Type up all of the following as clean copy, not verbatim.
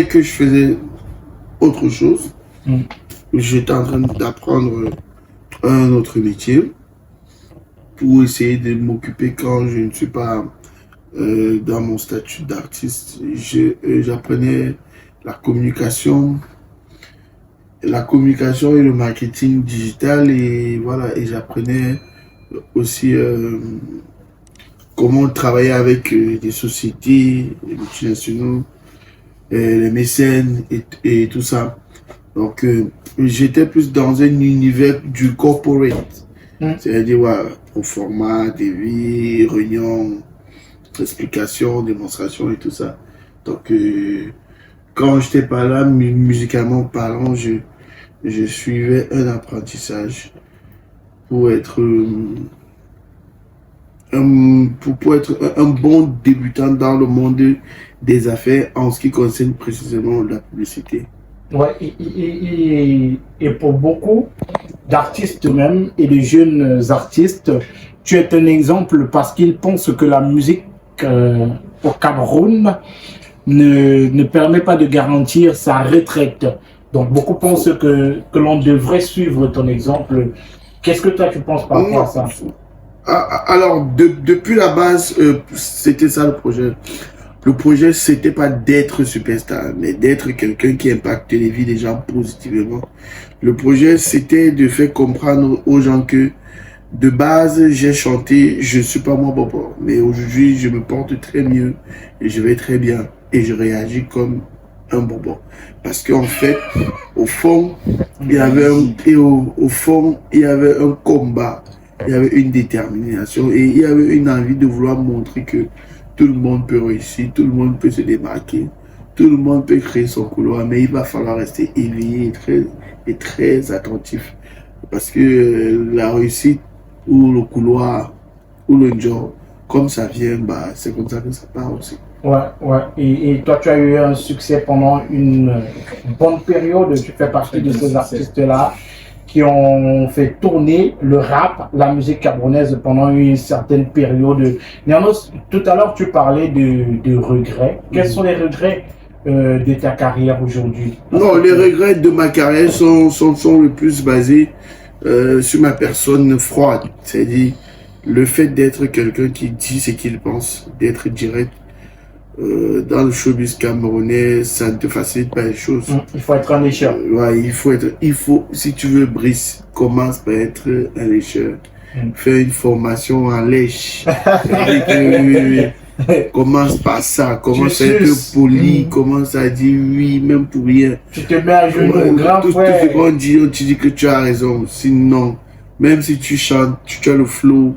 croyais que je faisais autre chose. J'étais en train d'apprendre un autre métier pour essayer de m'occuper quand je ne suis pas dans mon statut d'artiste. J'apprenais la communication et le marketing digital et voilà, et j'apprenais aussi comment travailler avec des sociétés, les multinationaux, les mécènes et tout ça. Donc j'étais plus dans un univers du corporate, c'est-à-dire voilà, au format, devis, réunion, explication, démonstration et tout ça. Donc quand j'étais pas là, musicalement parlant, je suivais un apprentissage pour être pour être un bon débutant dans le monde des affaires en ce qui concerne précisément la publicité. Ouais, et pour beaucoup d'artistes même et de jeunes artistes, tu es un exemple parce qu'ils pensent que la musique au Cameroun ne permet pas de garantir sa retraite. Donc beaucoup pensent que l'on devrait suivre ton exemple. Qu'est-ce que toi tu penses par rapport à ça? Alors, depuis la base, c'était ça le projet. Le projet, c'était pas d'être superstar, mais d'être quelqu'un qui impacte les vies des gens positivement. Le projet, c'était de faire comprendre aux gens que, de base, j'ai chanté, je suis pas moi Bobo, mais aujourd'hui, je me porte très mieux et je vais très bien et je réagis comme un Bobo. Parce qu'en fait, au fond, il y avait un combat. Il y avait une détermination et il y avait une envie de vouloir montrer que tout le monde peut réussir, tout le monde peut se démarquer, tout le monde peut créer son couloir, mais il va falloir rester éveillé et très attentif. Parce que la réussite ou le couloir ou le job, comme ça vient, bah, c'est comme ça que ça part aussi. Ouais. Et toi, tu as eu un succès pendant une bonne période. Tu fais partie de ces artistes-là qui ont fait tourner le rap, la musique camerounaise pendant une certaine période. Nianos, tout à l'heure, tu parlais de regrets. Quels sont les regrets de ta carrière aujourd'hui? Non, les regrets de ma carrière sont le plus basés sur ma personne froide. C'est-à-dire le fait d'être quelqu'un qui dit ce qu'il pense, d'être direct. Dans le showbiz camerounais, ça ne te facilite pas les choses. Il faut être un lécheur. Ouais, si tu veux Brice, commence par être un lécheur. Fais une formation en lèche. Commence par ça, commence à être poli, commence à dire oui, même pour rien. Tu te mets à genoux, grand frère. Tout ce qu'on dit, tu dis que tu as raison. Sinon, même si tu chantes, tu as le flow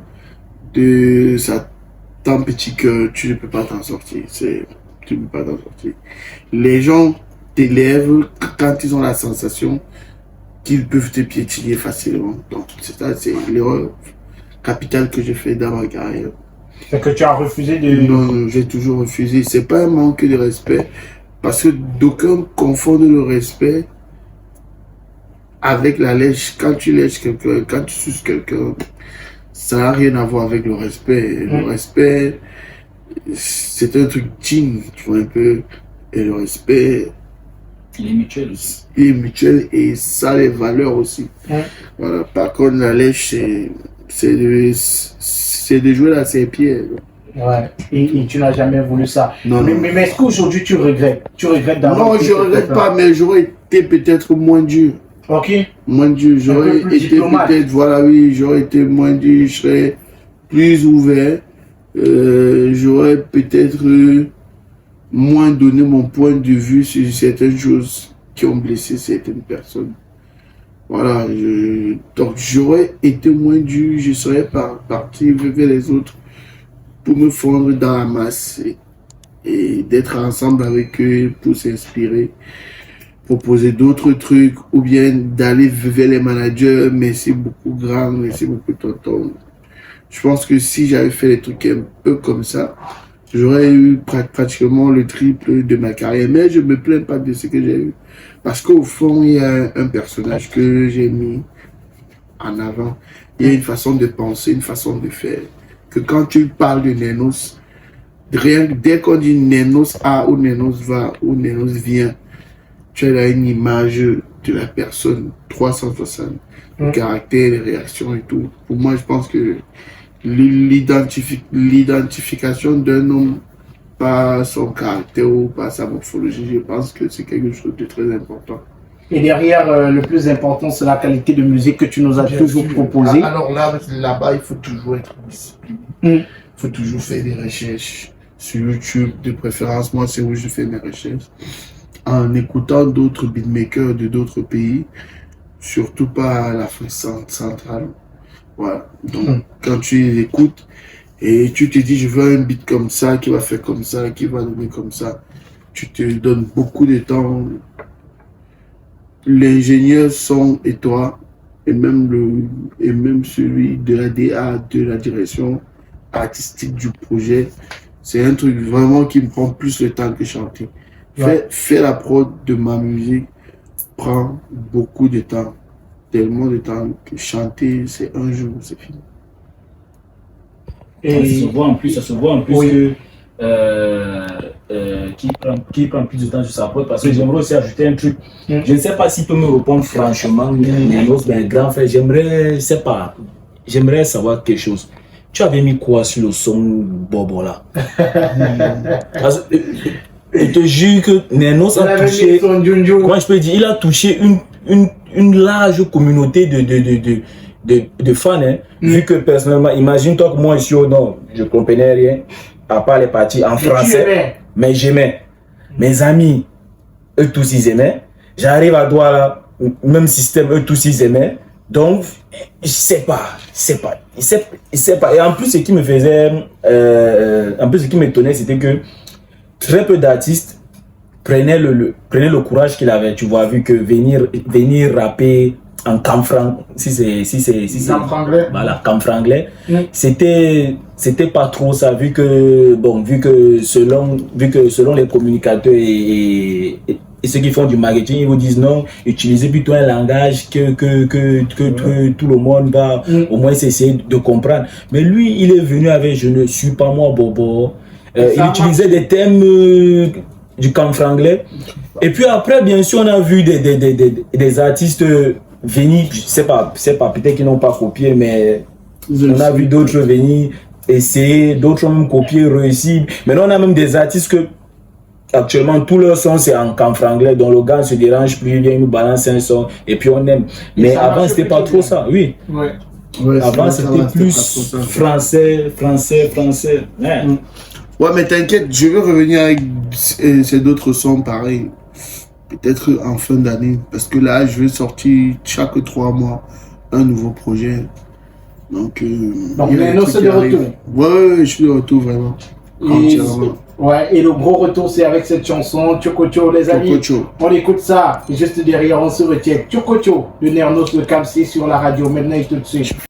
de ça. Ton petit cœur, tu ne peux pas t'en sortir. Tu ne peux pas t'en sortir. Les gens t'élèvent quand ils ont la sensation qu'ils peuvent te piétiner facilement. Donc, c'est l'erreur capitale que j'ai fait dans ma carrière. C'est que tu as refusé de... Non, j'ai toujours refusé. C'est pas un manque de respect. Parce que d'aucuns confondent le respect avec la lèche. Quand tu lèches quelqu'un, quand tu suces quelqu'un, ça n'a rien à voir avec le respect. Le respect, c'est un truc digne, tu vois un peu. Et le respect, il est mutuel aussi. Il est mutuel et ça a les valeurs aussi. Voilà. Par contre, la lèche, c'est de jouer à ses pieds. Ouais, et tu n'as jamais voulu ça. Non, mais est-ce qu'aujourd'hui tu regrettes? Tu regrettes d'avoir... Non, je ne regrette pas, mais j'aurais été peut-être moins dur. Ok. Moins dur, j'aurais été peut-être, voilà, oui, j'aurais été moins dur, je serais plus ouvert. J'aurais peut-être moins donné mon point de vue sur certaines choses qui ont blessé certaines personnes. Voilà, donc j'aurais été moins dur, je serais parti vers les autres pour me fondre dans la masse et d'être ensemble avec eux pour s'inspirer, proposer d'autres trucs ou bien d'aller vers les managers, merci beaucoup grand, merci beaucoup tonton. Je pense que si j'avais fait des trucs un peu comme ça, j'aurais eu pratiquement le triple de ma carrière. Mais je ne me plains pas de ce que j'ai eu. Parce qu'au fond, il y a un personnage que j'ai mis en avant. Il y a une façon de penser, une façon de faire. Que quand tu parles de Nenos, rien que dès qu'on dit Nenos A ou Nenos va ou Nenos vient, tu as là une image de la personne 360, le caractère, les réactions et tout. Pour moi, je pense que l'identification d'un homme par son caractère ou par sa morphologie, je pense que c'est quelque chose de très important. Et derrière, le plus important, c'est la qualité de musique que tu nous as toujours proposée. Alors là-bas, il faut toujours être discipliné. Il faut toujours faire des recherches sur YouTube, de préférence. Moi, c'est où je fais mes recherches. En écoutant d'autres beatmakers de d'autres pays, surtout pas l'Afrique centrale. Voilà. Donc, quand tu les écoutes et tu te dis, je veux un beat comme ça, qui va faire comme ça, qui va donner comme ça, tu te donnes beaucoup de temps. L'ingénieur son et toi, et même celui de la DA, de la direction artistique du projet, c'est un truc vraiment qui me prend plus le temps que chanter. Faire la prod de ma musique prend beaucoup de temps, tellement de temps que chanter, c'est un jour, c'est fini. Et ça se voit en plus, que qui prend plus de temps sur sa prod, parce que j'aimerais aussi ajouter un truc. Je ne sais pas s'il peut me répondre franchement, mais grand frère, j'aimerais savoir quelque chose. Tu avais mis quoi sur le son Bobo là? Je te jure que Nenos a touché, comment je peux dire, il a touché une large communauté de fans, hein. Vu que personnellement, imagine-toi que moi ici au nord, je ne comprenais rien, à part les parties en français, mais j'aimais. Mes amis, eux tous ils aimaient. J'arrive à Douala, même système, eux tous ils aimaient. Donc, je sais pas. Et en plus, ce qui me faisait, ce qui m'étonnait, c'était que très peu d'artistes prenaient le courage qu'il avait, tu vois, vu que venir rapper en camfrang, si c'est camfranglais. Voilà, camfranglais, c'était pas trop ça, vu que selon les communicateurs et ceux qui font du marketing, ils vous disent non, utilisez plutôt un langage que tout le monde va au moins essayer de comprendre. Mais lui, il est venu avec je ne suis pas moi Bobo. Il utilisait des thèmes du camfranglais. Et puis après, bien sûr, on a vu des artistes venir, je sais pas, peut-être qu'ils n'ont pas copié, mais on a vu d'autres venir essayer, d'autres ont même copié, réussi. Maintenant, on a même des artistes que actuellement tous leurs sons c'est en camfranglais, dont le gars ne se dérange plus, il vient nous balance un son et puis on aime. Mais avant, c'était pas trop ça, oui. Ouais, avant, c'était plus français. Ouais, mais t'inquiète, je vais revenir avec ces d'autres sons pareils. Peut-être en fin d'année. Parce que là, je vais sortir chaque 3 mois un nouveau projet. Donc Nenos c'est de retour. Ouais, je suis de retour vraiment. Et le gros retour, c'est avec cette chanson, Tchokocho, les amis. On écoute ça. Et juste derrière, on se retient. Tchokocho, de Nernos, le Kamsi sur la radio. Maintenant, tout de suite.